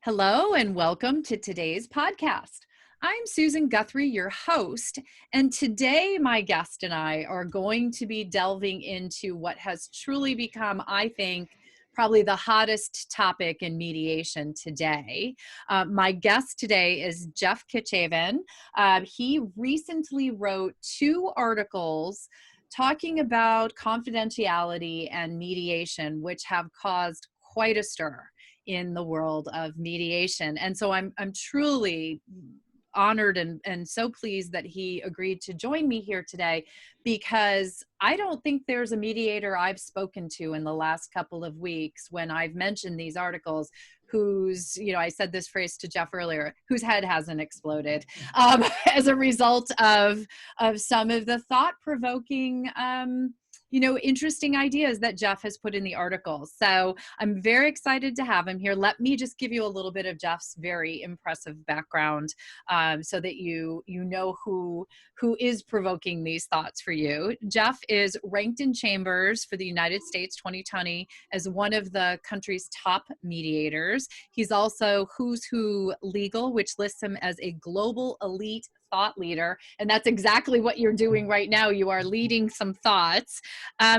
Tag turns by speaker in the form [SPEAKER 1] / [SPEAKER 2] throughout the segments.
[SPEAKER 1] Hello and welcome to today's podcast. I'm Susan Guthrie, your host, and today my guest and I are going to be delving into what has truly become, I think, probably the hottest topic in mediation today. My guest today is Jeff Kichaven. He recently wrote 2 articles talking about confidentiality and mediation, which have caused quite a stir in the world of mediation. And so I'm truly honored and so pleased that he agreed to join me here today, because I don't think there's a mediator I've spoken to in the last couple of weeks when I've mentioned these articles whose, I said this phrase to Jeff earlier, whose head hasn't exploded as a result of some of the thought-provoking interesting ideas that Jeff has put in the articles. So I'm very excited to have him here. Let me just give you a little bit of Jeff's very impressive background so that you know who is provoking these thoughts for you. Jeff is ranked in Chambers for the United States 2020 as one of the country's top mediators. He's also Who's Who Legal, which lists him as a global elite thought leader. And that's exactly what you're doing right now. You are leading some thoughts.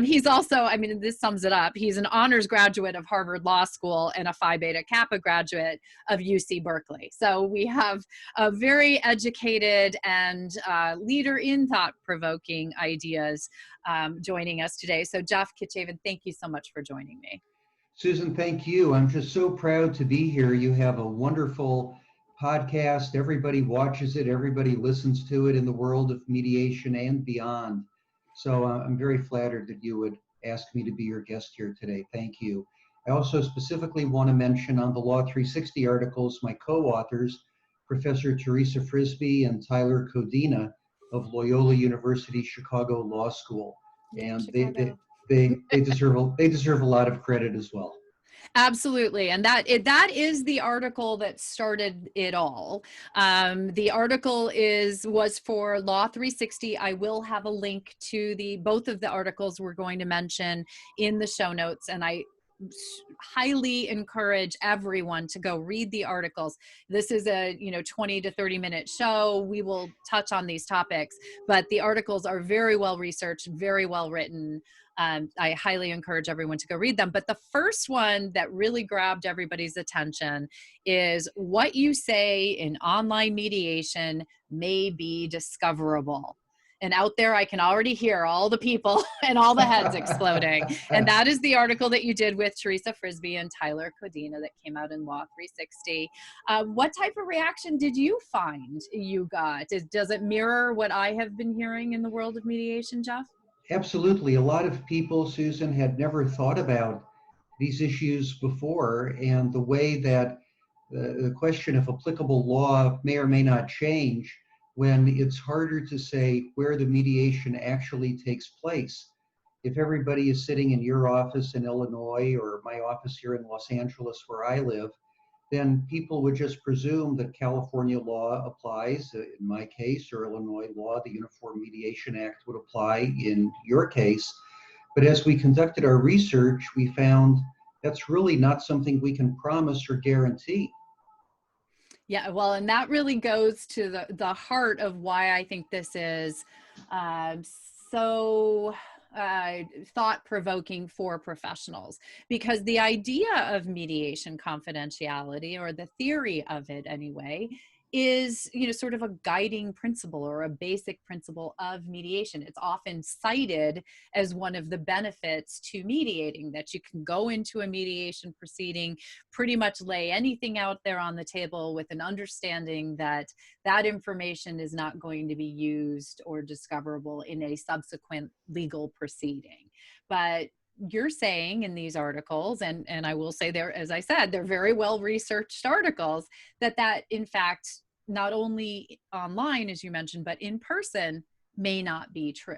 [SPEAKER 1] He's also, this sums it up. He's an honors graduate of Harvard Law School and a Phi Beta Kappa graduate of UC Berkeley. So we have a very educated and leader in thought-provoking ideas joining us today. So Jeff Kichaven, thank you so much for joining me.
[SPEAKER 2] Susan, thank you. I'm just so proud to be here. You have a wonderful podcast. Everybody watches it. Everybody listens to it in the world of mediation and beyond. So I'm very flattered that you would ask me to be your guest here today. Thank you. I also specifically want to mention on the Law 360 articles, my co-authors, Professor Theresa Frisbie and Tyler Codina of Loyola University Chicago Law School. And they deserve a lot of credit as well.
[SPEAKER 1] Absolutely. And that is the article that started it all. The article was for Law 360. I will have a link to both of the articles we're going to mention in the show notes. And I highly encourage everyone to go read the articles. This is a 20 to 30 minute show. We will touch on these topics, but the articles are very well researched, very well written. I highly encourage everyone to go read them. But the first one that really grabbed everybody's attention is what you say in online mediation may be discoverable. And out there, I can already hear all the people and all the heads exploding. And that is the article that you did with Theresa Frisbie and Tyler Codina that came out in Law 360. What type of reaction did you find you got? Does it mirror what I have been hearing in the world of mediation, Jeff?
[SPEAKER 2] Absolutely. A lot of people, Susan, had never thought about these issues before, and the way that the question of applicable law may or may not change when it's harder to say where the mediation actually takes place. If everybody is sitting in your office in Illinois or my office here in Los Angeles where I live, then people would just presume that California law applies in my case, or Illinois law, the Uniform Mediation Act would apply in your case. But as we conducted our research, we found that's really not something we can promise or guarantee.
[SPEAKER 1] Yeah, well, and that really goes to the heart of why I think this is so thought-provoking for professionals, because the idea of mediation confidentiality, or the theory of it anyway, is sort of a guiding principle or a basic principle of mediation. It's often cited as one of the benefits to mediating, that you can go into a mediation proceeding, pretty much lay anything out there on the table with an understanding that that information is not going to be used or discoverable in a subsequent legal proceeding. But you're saying in these articles, and I will say as I said, they're very well researched articles, that in fact, not only online, as you mentioned, but in person may not be true.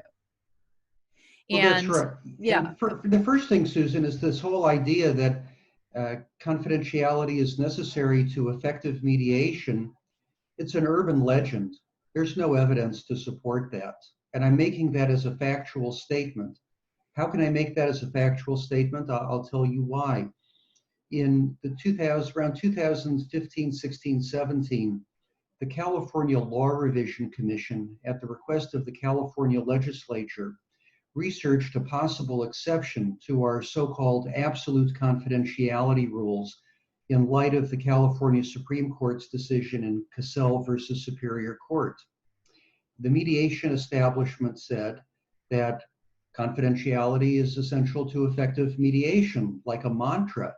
[SPEAKER 2] Well, that's right.
[SPEAKER 1] Yeah.
[SPEAKER 2] The first thing, Susan, is this whole idea that confidentiality is necessary to effective mediation. It's an urban legend. There's no evidence to support that. And I'm making that as a factual statement. How can I make that as a factual statement? I'll tell you why. In around 2015, 16, 17, the California Law Revision Commission, at the request of the California legislature, researched a possible exception to our so-called absolute confidentiality rules in light of the California Supreme Court's decision in Cassell versus Superior Court. The mediation establishment said that confidentiality is essential to effective mediation, like a mantra.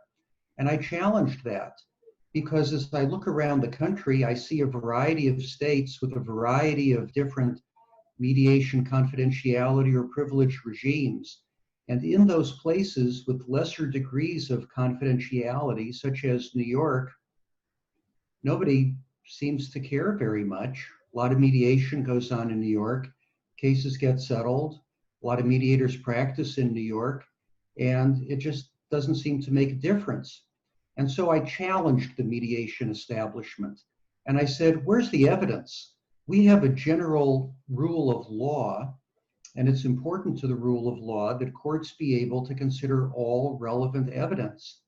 [SPEAKER 2] And I challenged that because as I look around the country, I see a variety of states with a variety of different mediation confidentiality or privilege regimes. And in those places with lesser degrees of confidentiality, such as New York, nobody seems to care very much. A lot of mediation goes on in New York. Cases get settled. A lot of mediators practice in New York, and it just doesn't seem to make a difference. And so I challenged the mediation establishment. And I said, where's the evidence? We have a general rule of law, and it's important to the rule of law that courts be able to consider all relevant evidence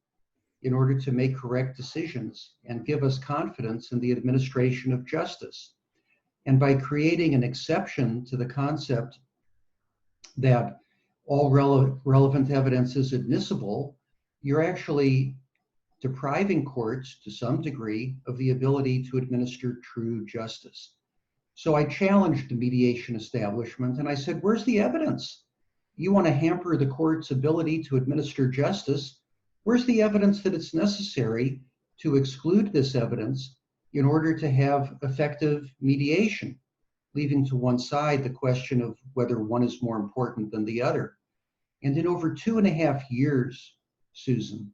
[SPEAKER 2] in order to make correct decisions and give us confidence in the administration of justice. And by creating an exception to the concept that all relevant evidence is admissible, you're actually depriving courts to some degree of the ability to administer true justice. So I challenged the mediation establishment and I said, where's the evidence? You want to hamper the court's ability to administer justice? Where's the evidence that it's necessary to exclude this evidence in order to have effective mediation, leaving to one side the question of whether one is more important than the other? And in over 2.5 years, Susan,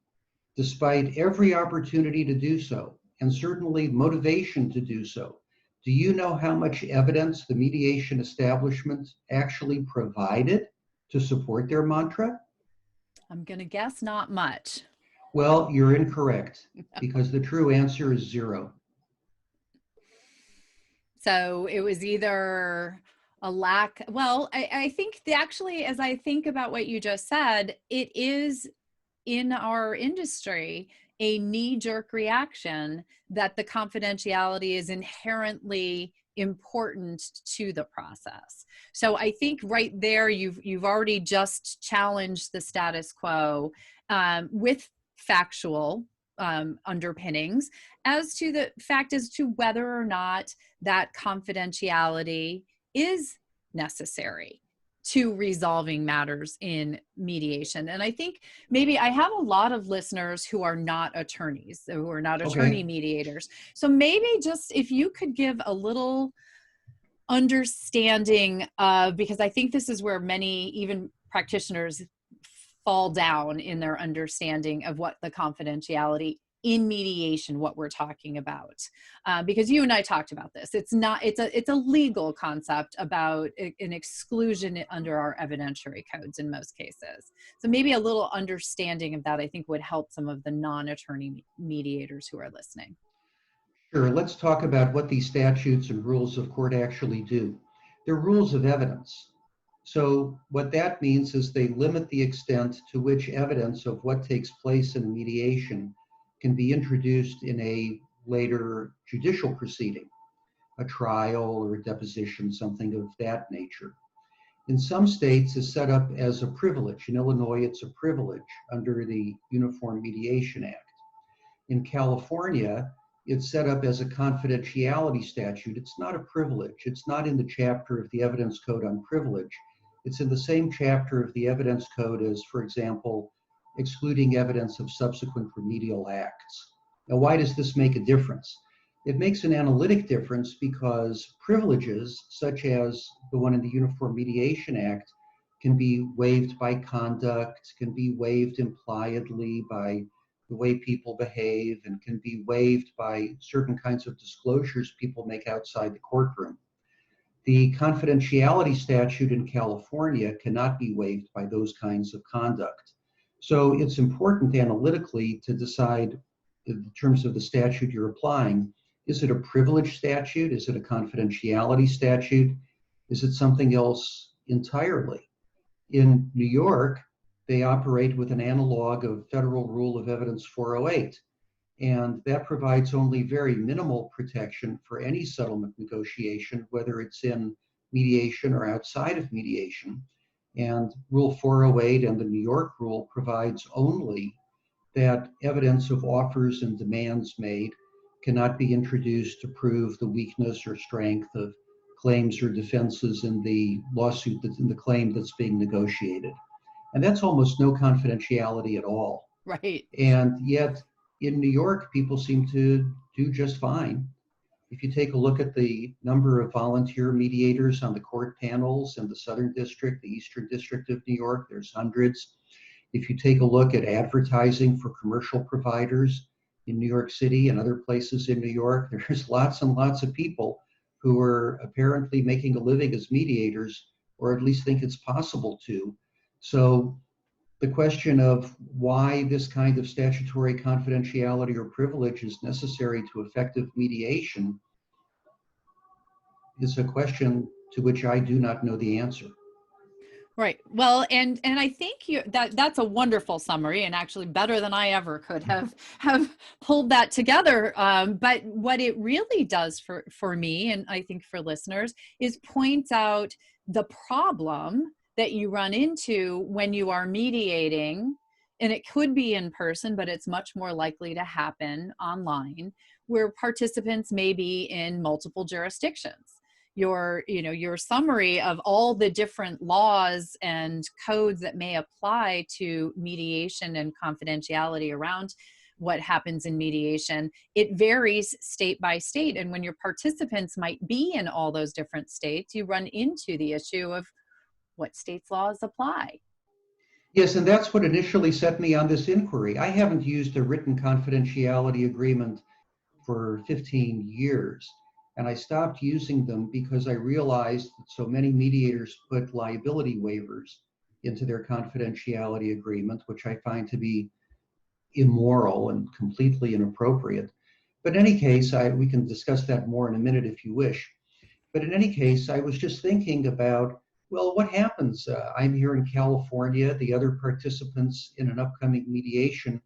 [SPEAKER 2] despite every opportunity to do so, and certainly motivation to do so, do you know how much evidence the mediation establishment actually provided to support their mantra?
[SPEAKER 1] I'm going to guess not much.
[SPEAKER 2] Well, you're incorrect, because the true answer is zero.
[SPEAKER 1] So it was either a lack, well, I think actually, as I think about what you just said, it is in our industry a knee-jerk reaction that the confidentiality is inherently important to the process. So I think right there, you've already just challenged the status quo with factual underpinnings as to the fact as to whether or not that confidentiality is necessary to resolving matters in mediation. And I think maybe I have a lot of listeners who are not attorneys, who are not attorney mediators. So maybe just if you could give a little understanding of, because I think this is where many even practitioners fall down in their understanding of what the confidentiality in mediation, what we're talking about, because you and I talked about this. It's a legal concept about an exclusion under our evidentiary codes in most cases. So maybe a little understanding of that, I think, would help some of the non-attorney mediators who are listening.
[SPEAKER 2] Sure, let's talk about what these statutes and rules of court actually do. They're rules of evidence. So what that means is they limit the extent to which evidence of what takes place in a mediation can be introduced in a later judicial proceeding, a trial or a deposition, something of that nature. In some states, it's set up as a privilege. In Illinois, it's a privilege under the Uniform Mediation Act. In California, it's set up as a confidentiality statute. It's not a privilege. It's not in the chapter of the Evidence Code on privilege. It's in the same chapter of the Evidence Code as, for example, excluding evidence of subsequent remedial acts. Now, why does this make a difference? It makes an analytic difference because privileges, such as the one in the Uniform Mediation Act, can be waived by conduct, can be waived impliedly by the way people behave, and can be waived by certain kinds of disclosures people make outside the courtroom. The confidentiality statute in California cannot be waived by those kinds of conduct. So it's important analytically to decide, in terms of the statute you're applying, is it a privilege statute? Is it a confidentiality statute? Is it something else entirely? In New York, they operate with an analog of Federal Rule of Evidence 408. And that provides only very minimal protection for any settlement negotiation, whether it's in mediation or outside of mediation. And Rule 408 and the New York rule provides only that evidence of offers and demands made cannot be introduced to prove the weakness or strength of claims or defenses in the lawsuit, that's in the claim that's being negotiated. And that's almost no confidentiality at all.
[SPEAKER 1] Right.
[SPEAKER 2] And yet in New York, people seem to do just fine. If you take a look at the number of volunteer mediators on the court panels in the Southern District, the Eastern District of New York, there's hundreds. If you take a look at advertising for commercial providers in New York City and other places in New York, there's lots and lots of people who are apparently making a living as mediators, or at least think it's possible to. So the question of why this kind of statutory confidentiality or privilege is necessary to effective mediation is a question to which I do not know the answer.
[SPEAKER 1] Right. Well, and I think that's a wonderful summary, and actually better than I ever could have pulled that together. But what it really does for me, and I think for listeners, is point out the problem that you run into when you are mediating, and it could be in person, but it's much more likely to happen online, where participants may be in multiple jurisdictions. Your summary of all the different laws and codes that may apply to mediation and confidentiality around what happens in mediation, it varies state by state. And when your participants might be in all those different states, you run into the issue of what state's laws apply.
[SPEAKER 2] Yes, and that's what initially set me on this inquiry. I haven't used a written confidentiality agreement for 15 years. And I stopped using them because I realized that so many mediators put liability waivers into their confidentiality agreement, which I find to be immoral and completely inappropriate. But in any case, we can discuss that more in a minute if you wish. But in any case, I was just thinking about, well, what happens? I'm here in California. The other participants in an upcoming mediation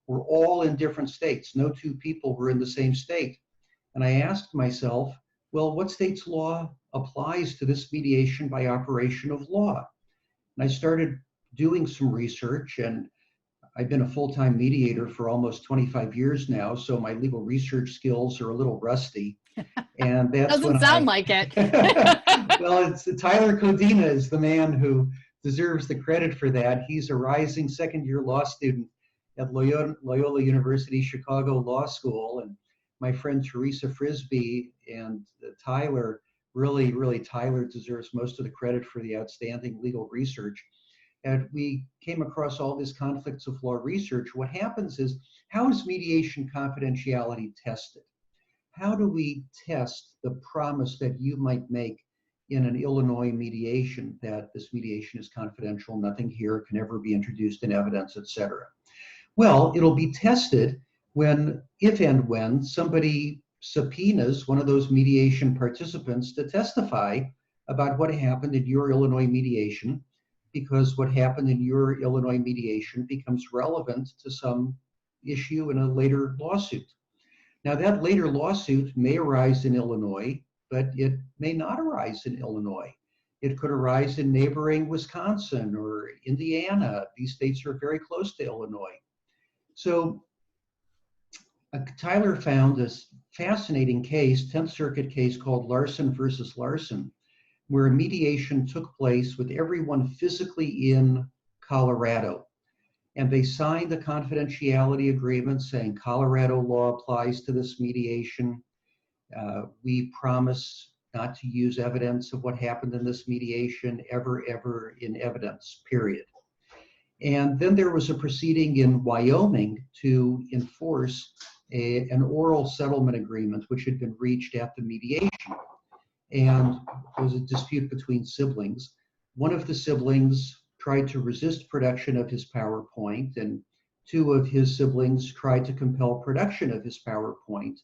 [SPEAKER 2] were all in different states. No two people were in the same state. And I asked myself, well, what state's law applies to this mediation by operation of law? And I started doing some research, and I've been a full-time mediator for almost 25 years now, so my legal research skills are a little rusty. And that's
[SPEAKER 1] doesn't sound like it.
[SPEAKER 2] Well, Tyler Codina is the man who deserves the credit for that. He's a rising second-year law student at Loyola University Chicago Law School, and my friend Theresa Frisbie and Tyler, really Tyler deserves most of the credit for the outstanding legal research. And we came across all this conflicts of law research. What happens is, how is mediation confidentiality tested? How do we test the promise that you might make in an Illinois mediation that this mediation is confidential, nothing here can ever be introduced in evidence, etc.? Well, it'll be tested if and when somebody subpoenas one of those mediation participants to testify about what happened in your Illinois mediation, because what happened in your Illinois mediation becomes relevant to some issue in a later lawsuit. Now, that later lawsuit may arise in Illinois, but it may not arise in Illinois. It could arise in neighboring Wisconsin or Indiana. These states are very close to Illinois. So Tyler found this fascinating case, 10th Circuit case called Larson versus Larson, where a mediation took place with everyone physically in Colorado. And they signed a confidentiality agreement saying Colorado law applies to this mediation. We promise not to use evidence of what happened in this mediation ever in evidence, period. And then there was a proceeding in Wyoming to enforce an oral settlement agreement which had been reached at the mediation. And there was a dispute between siblings. One of the siblings tried to resist production of his PowerPoint, and two of his siblings tried to compel production of his PowerPoint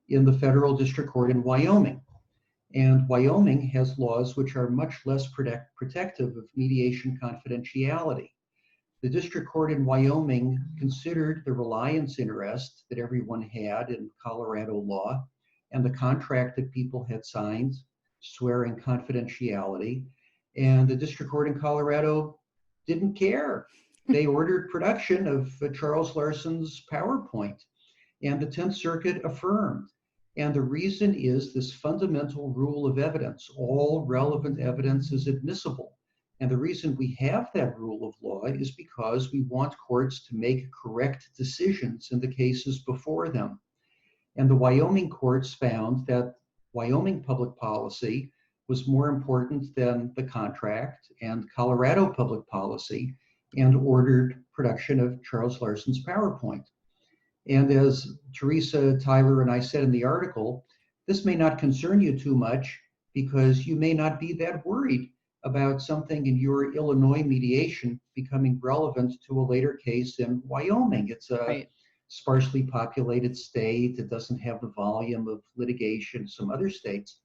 [SPEAKER 2] in the federal district court in Wyoming. And Wyoming has laws which are much less protective of mediation confidentiality. The district court in Wyoming considered the reliance interest that everyone had in Colorado law and the contract that people had signed, swearing confidentiality. And the district court in Colorado didn't care. They ordered production of Charles Larson's PowerPoint, and the 10th Circuit affirmed. And the reason is this fundamental rule of evidence: all relevant evidence is admissible. And the reason we have that rule of law is because we want courts to make correct decisions in the cases before them. And the Wyoming courts found that Wyoming public policy was more important than the contract and Colorado public policy, and ordered production of Charles Larson's PowerPoint. And as Theresa, Tyler, and I said in the article, this may not concern you too much because you may not be that worried about something in your Illinois mediation becoming relevant to a later case in Wyoming. It's a sparsely populated state. It doesn't have the volume of litigation some other states.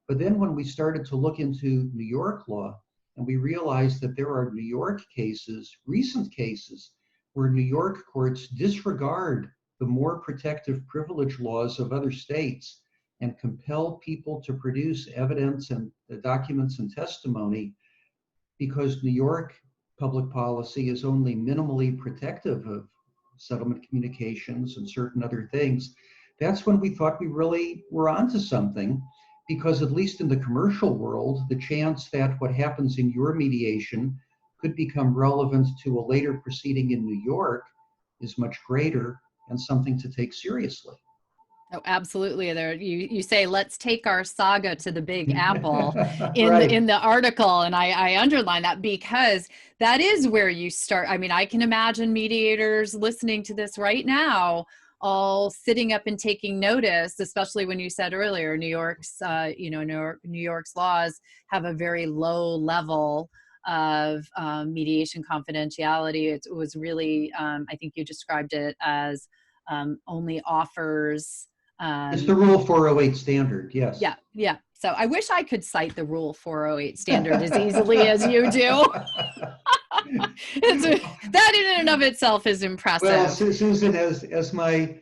[SPEAKER 2] But then when we started to look into New York law, and we realized that there are New York cases, recent cases, where New York courts disregard the more protective privilege laws of other states and compel people to produce evidence and documents and testimony because New York public policy is only minimally protective of settlement communications and certain other things. That's when we thought we really were onto something, because at least in the commercial world, the chance that what happens in your mediation could become relevant to a later proceeding in New York is much greater and something to take seriously.
[SPEAKER 1] Oh, absolutely. There, you say, let's take our saga to the Big Apple
[SPEAKER 2] Right.
[SPEAKER 1] in the article, and I underline that because that is where you start. I mean, I can imagine mediators listening to this right now, all sitting up and taking notice, especially when you said earlier, New York's, New York's laws have a very low level of mediation confidentiality. It was really, I think you described it as only offers.
[SPEAKER 2] It's the Rule 408 standard, yes.
[SPEAKER 1] Yeah. So I wish I could cite the Rule 408 standard as easily as you do. That in and of itself is impressive.
[SPEAKER 2] Well, Susan, as my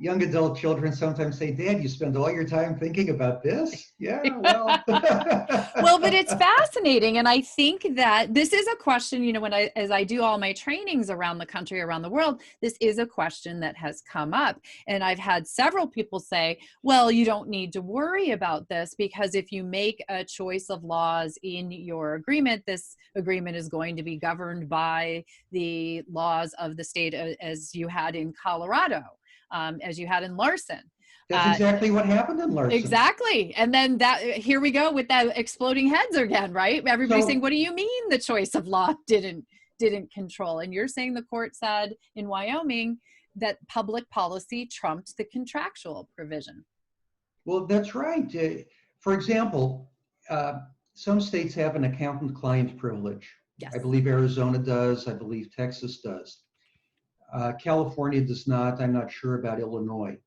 [SPEAKER 2] young adult children sometimes say, Dad, you spend all your time thinking about this? Yeah, well.
[SPEAKER 1] Well, but it's fascinating. And I think that this is a question, as I do all my trainings around the country, around the world, this is a question that has come up. And I've had several people say, well, you don't need to worry about this because if you make a choice of laws in your agreement, this agreement is going to be governed by the laws of the state as you had in Colorado. As you had in Larson.
[SPEAKER 2] That's exactly what happened in Larson.
[SPEAKER 1] Exactly. And then here we go with that exploding heads again, right? Everybody's saying, what do you mean the choice of law didn't control? And you're saying the court said in Wyoming that public policy trumped the contractual provision.
[SPEAKER 2] Well, that's right. For example, some states have an accountant-client privilege.
[SPEAKER 1] Yes.
[SPEAKER 2] I believe Arizona does. I believe Texas does. California does not. I'm not sure about Illinois.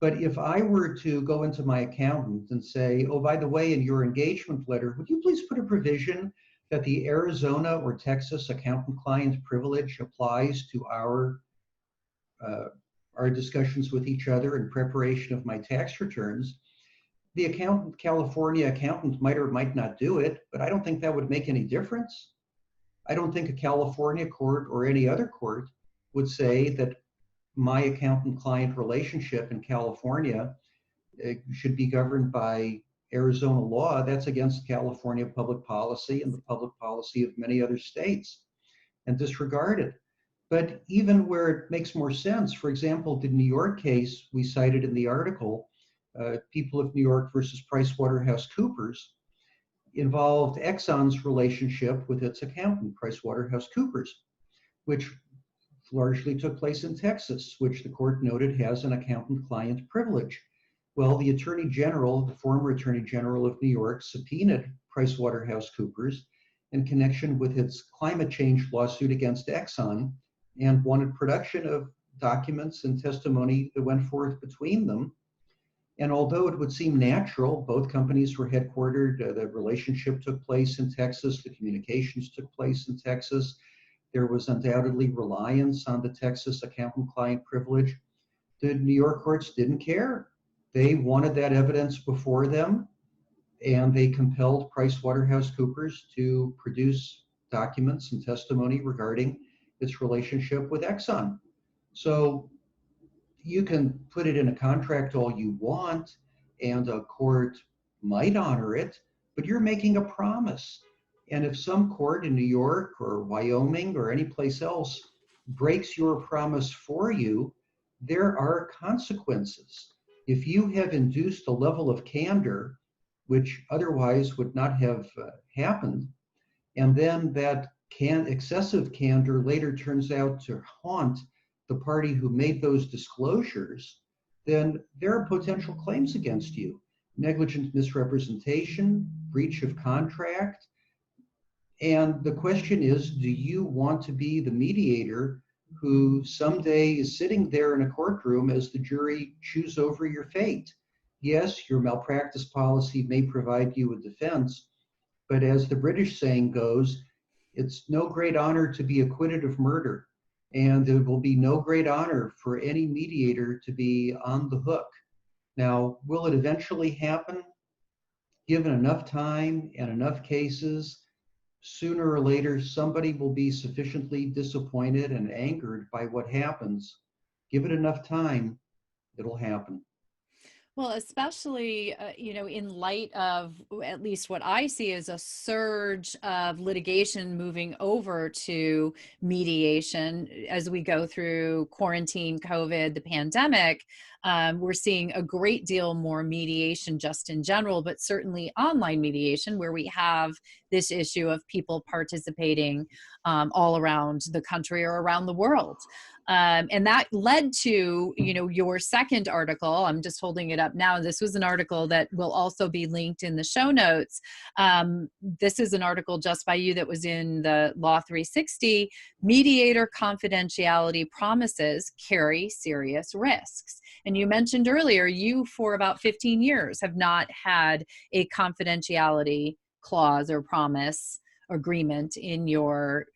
[SPEAKER 2] But if I were to go into my accountant and say, oh, by the way, in your engagement letter, would you please put a provision that the Arizona or Texas accountant-client privilege applies to our discussions with each other in preparation of my tax returns? The California accountant might or might not do it, but I don't think that would make any difference. I don't think a California court or any other court would say that my accountant-client relationship in California should be governed by Arizona law. That's against California public policy and the public policy of many other states, and disregard it. But even where it makes more sense, for example, the New York case we cited in the article, People of New York versus PricewaterhouseCoopers, involved Exxon's relationship with its accountant, PricewaterhouseCoopers, which largely took place in Texas, which the court noted has an accountant-client privilege. Well, the Attorney General, the former Attorney General of New York, subpoenaed PricewaterhouseCoopers in connection with its climate change lawsuit against Exxon and wanted production of documents and testimony that went forth between them. And although it would seem natural, both companies were headquartered, the relationship took place in Texas, the communications took place in Texas, There was undoubtedly reliance on the Texas accountant-client privilege. The New York courts didn't care. They wanted that evidence before them, and they compelled PricewaterhouseCoopers to produce documents and testimony regarding its relationship with Exxon. So you can put it in a contract all you want, and a court might honor it, but you're making a promise. And if some court in New York or Wyoming or any place else breaks your promise for you, there are consequences. If you have induced a level of candor which otherwise would not have happened, and then that excessive candor later turns out to haunt the party who made those disclosures, then there are potential claims against you. Negligent misrepresentation, breach of contract. And the question is, do you want to be the mediator who someday is sitting there in a courtroom as the jury chews over your fate? Yes, your malpractice policy may provide you a defense, but as the British saying goes, it's no great honor to be acquitted of murder, and it will be no great honor for any mediator to be on the hook. Now, will it eventually happen? Given enough time and enough cases, sooner or later, somebody will be sufficiently disappointed and angered by what happens. Give it enough time, it'll happen.
[SPEAKER 1] Well, especially, in light of at least what I see as a surge of litigation moving over to mediation as we go through quarantine, COVID, the pandemic. We're seeing a great deal more mediation just in general, but certainly online mediation, where we have this issue of people participating all around the country or around the world. And that led to, your second article. I'm just holding it up now. This was an article that will also be linked in the show notes. This is an article just by you that was in the Law 360. Mediator confidentiality promises carry serious risks. And you mentioned earlier, you for about 15 years have not had a confidentiality clause or promise agreement in your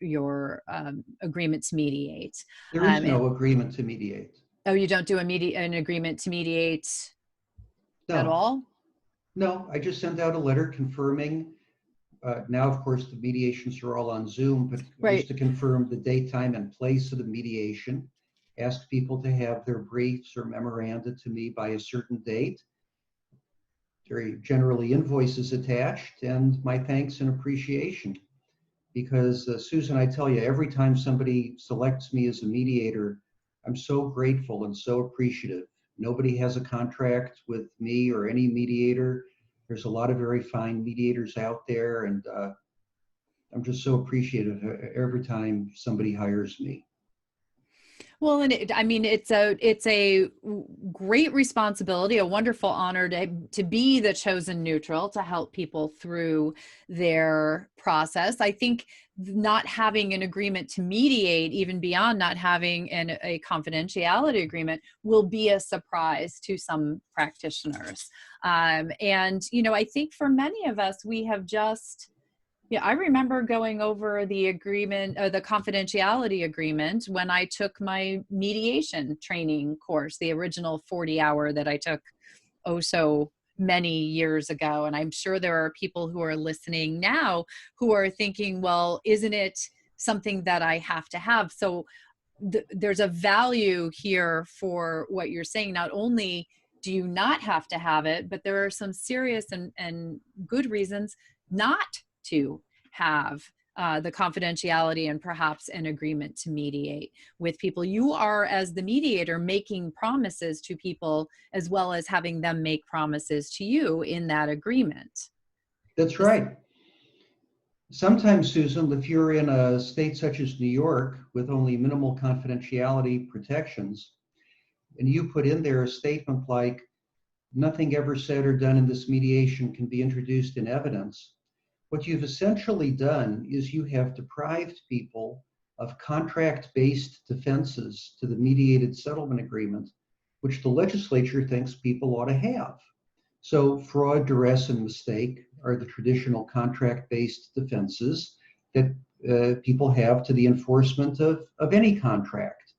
[SPEAKER 1] agreement to mediate.
[SPEAKER 2] There is no agreement to mediate.
[SPEAKER 1] Oh, you don't do an agreement to mediate at all?
[SPEAKER 2] No, I just sent out a letter confirming. Now, of course, the mediations are all on Zoom, but
[SPEAKER 1] Right.
[SPEAKER 2] Just to confirm the date, time, and place of the mediation, ask people to have their briefs or memoranda to me by a certain date. Very generally invoices attached, and my thanks and appreciation. Because Susan, I tell you, every time somebody selects me as a mediator, I'm so grateful and so appreciative. Nobody has a contract with me or any mediator. There's a lot of very fine mediators out there, and I'm just so appreciative every time somebody hires me.
[SPEAKER 1] Well, and it's a great responsibility, a wonderful honor to be the chosen neutral to help people through their process. I think not having an agreement to mediate, even beyond not having a confidentiality agreement, will be a surprise to some practitioners. And, I think for many of us, we have just... Yeah, I remember going over the agreement, the confidentiality agreement, when I took my mediation training course, the original 40-hour that I took so many years ago. And I'm sure there are people who are listening now who are thinking, well, isn't it something that I have to have? So there's a value here for what you're saying. Not only do you not have to have it, but there are some serious and good reasons not to have the confidentiality and perhaps an agreement to mediate with people. You are, as the mediator, making promises to people as well as having them make promises to you in that agreement.
[SPEAKER 2] That's right. Sometimes, Susan, if you're in a state such as New York with only minimal confidentiality protections, and you put in there a statement like, nothing ever said or done in this mediation can be introduced in evidence, what you've essentially done is you have deprived people of contract-based defenses to the mediated settlement agreement, which the legislature thinks people ought to have. So fraud, duress, and mistake are the traditional contract-based defenses that people have to the enforcement of any contract.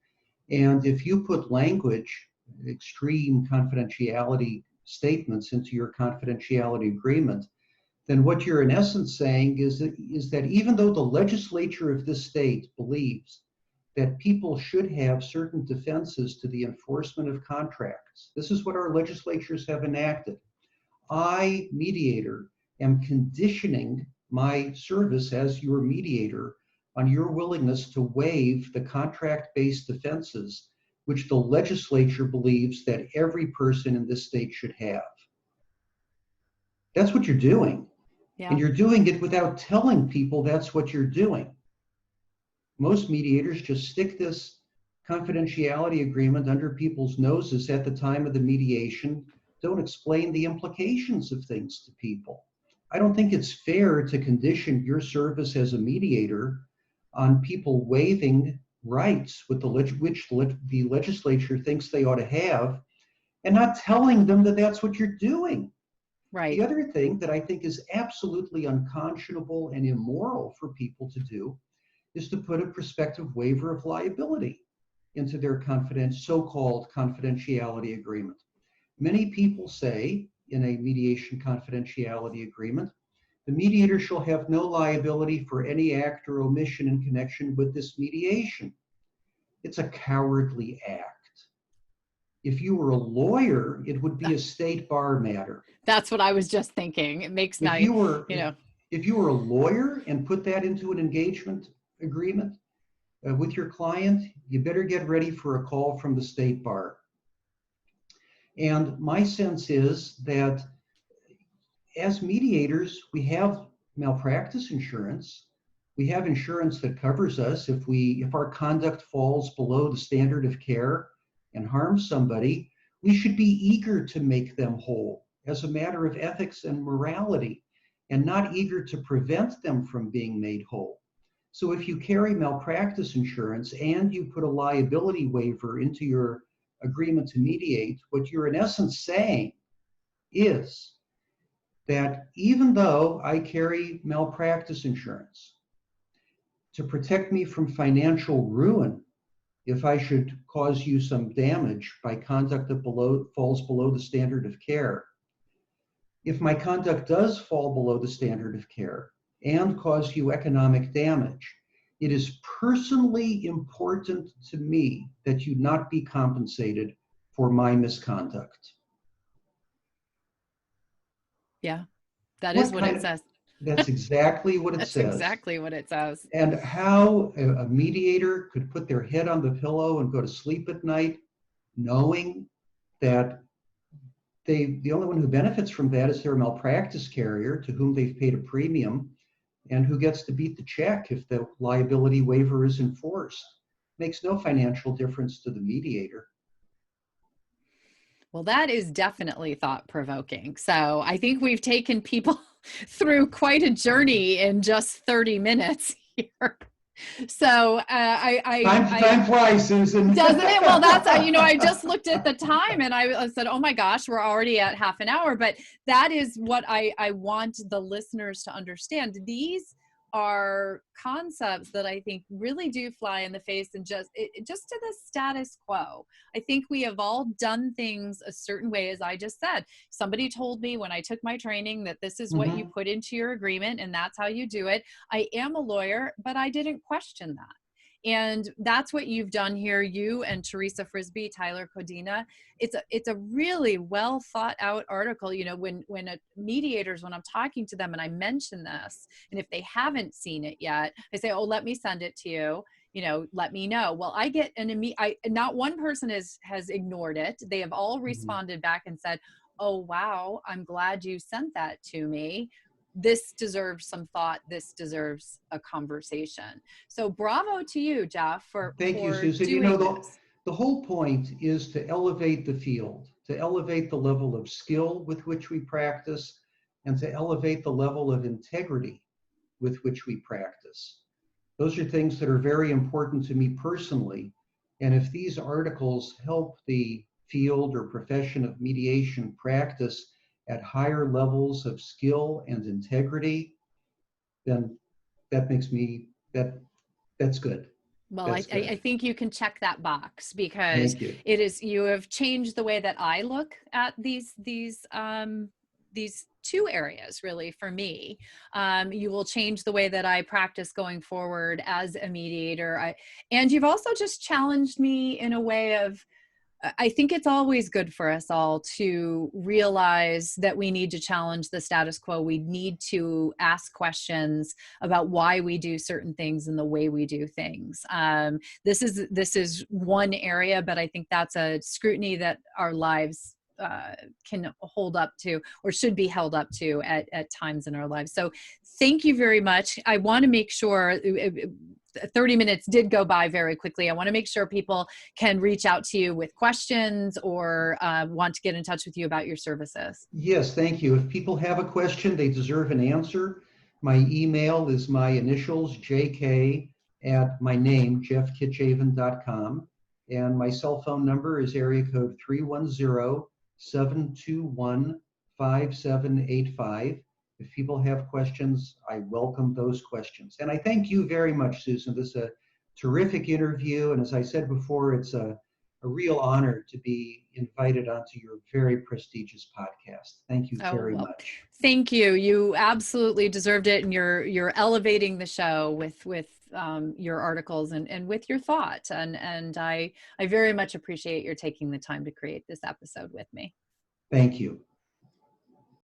[SPEAKER 2] And if you put language, extreme confidentiality statements into your confidentiality agreement, then what you're in essence saying is that even though the legislature of this state believes that people should have certain defenses to the enforcement of contracts, this is what our legislatures have enacted. I, mediator, am conditioning my service as your mediator on your willingness to waive the contract-based defenses which the legislature believes that every person in this state should have. That's what you're doing.
[SPEAKER 1] Yeah.
[SPEAKER 2] And you're doing it without telling people that's what you're doing. Most mediators just stick this confidentiality agreement under people's noses at the time of the mediation, don't explain the implications of things to people. I don't think it's fair to condition your service as a mediator on people waiving rights which the legislature thinks they ought to have and not telling them that that's what you're doing.
[SPEAKER 1] Right.
[SPEAKER 2] The other thing that I think is absolutely unconscionable and immoral for people to do is to put a prospective waiver of liability into their so-called confidentiality agreement. Many people say in a mediation confidentiality agreement, the mediator shall have no liability for any act or omission in connection with this mediation. It's a cowardly act. If you were a lawyer, it would be a state bar matter.
[SPEAKER 1] That's what I was just thinking. It makes
[SPEAKER 2] If you were a lawyer and put that into an engagement agreement with your client, you better get ready for a call from the state bar. And my sense is that as mediators, we have malpractice insurance. We have insurance that covers us if our conduct falls below the standard of care and harms somebody. We should be eager to make them whole as a matter of ethics and morality, and not eager to prevent them from being made whole. So if you carry malpractice insurance and you put a liability waiver into your agreement to mediate, what you're in essence saying is that even though I carry malpractice insurance to protect me from financial ruin if I should cause you some damage by conduct that falls below the standard of care, if my conduct does fall below the standard of care and cause you economic damage, it is personally important to me that you not be compensated for my misconduct.
[SPEAKER 1] Yeah, that is what it says.
[SPEAKER 2] That's exactly what it
[SPEAKER 1] That's
[SPEAKER 2] says.
[SPEAKER 1] That's exactly what it says.
[SPEAKER 2] And how a mediator could put their head on the pillow and go to sleep at night knowing that the only one who benefits from that is their malpractice carrier, to whom they've paid a premium, and who gets to beat the check if the liability waiver is enforced. Makes no financial difference to the mediator.
[SPEAKER 1] Well, that is definitely thought-provoking. So I think we've taken people through quite a journey in just 30 minutes here. So
[SPEAKER 2] time flies, Susan.
[SPEAKER 1] Doesn't it? Well, that's I just looked at the time and I said, oh my gosh, we're already at half an hour. But that is what I want the listeners to understand. These are concepts that I think really do fly in the face and just to the status quo. I think we have all done things a certain way, as I just said. Somebody told me when I took my training that this is what you put into your agreement and that's how you do it. I am a lawyer, but I didn't question that. And that's what you've done here, you and Theresa Frisbie, Tyler Codina. It's a really well thought out article. When mediators, when I'm talking to them and I mention this, and if they haven't seen it yet, I say, oh, let me send it to you. Let me know. Well, I get not one person has ignored it. They have all responded back and said, oh, wow, I'm glad you sent that to me. This deserves some thought. This deserves a conversation. So bravo to you, Jeff,
[SPEAKER 2] Thank you, Susan. The whole point is to elevate the field, to elevate the level of skill with which we practice, and to elevate the level of integrity with which we practice. Those are things that are very important to me personally. And if these articles help the field or profession of mediation practice at higher levels of skill and integrity, then that makes me, that's good.
[SPEAKER 1] Well,
[SPEAKER 2] That's good.
[SPEAKER 1] I think you can check that box because
[SPEAKER 2] Thank you.
[SPEAKER 1] it is, you have changed the way that I look at these two areas really for me. You will change the way that I practice going forward as a mediator. And you've also just challenged me in a way of, I think it's always good for us all to realize that we need to challenge the status quo. We need to ask questions about why we do certain things and the way we do things. This is one area, but I think that's a scrutiny that our lives can hold up to, or should be held up to at times in our lives. So thank you very much. I want to make sure 30 minutes did go by very quickly. I want to make sure people can reach out to you with questions or want to get in touch with you about your services.
[SPEAKER 2] Yes, thank you. If people have a question, they deserve an answer. My email is my initials, JK, at my name, jeffkichaven.com. And my cell phone number is area code 310-721-5785. If people have questions, I welcome those questions. And I thank you very much, Susan. This is a terrific interview. And as I said before, it's a real honor to be invited onto your very prestigious podcast. Thank you very much.
[SPEAKER 1] Thank you. You absolutely deserved it. And you're elevating the show with your articles and with your thought. And I very much appreciate your taking the time to create this episode with me.
[SPEAKER 2] Thank you.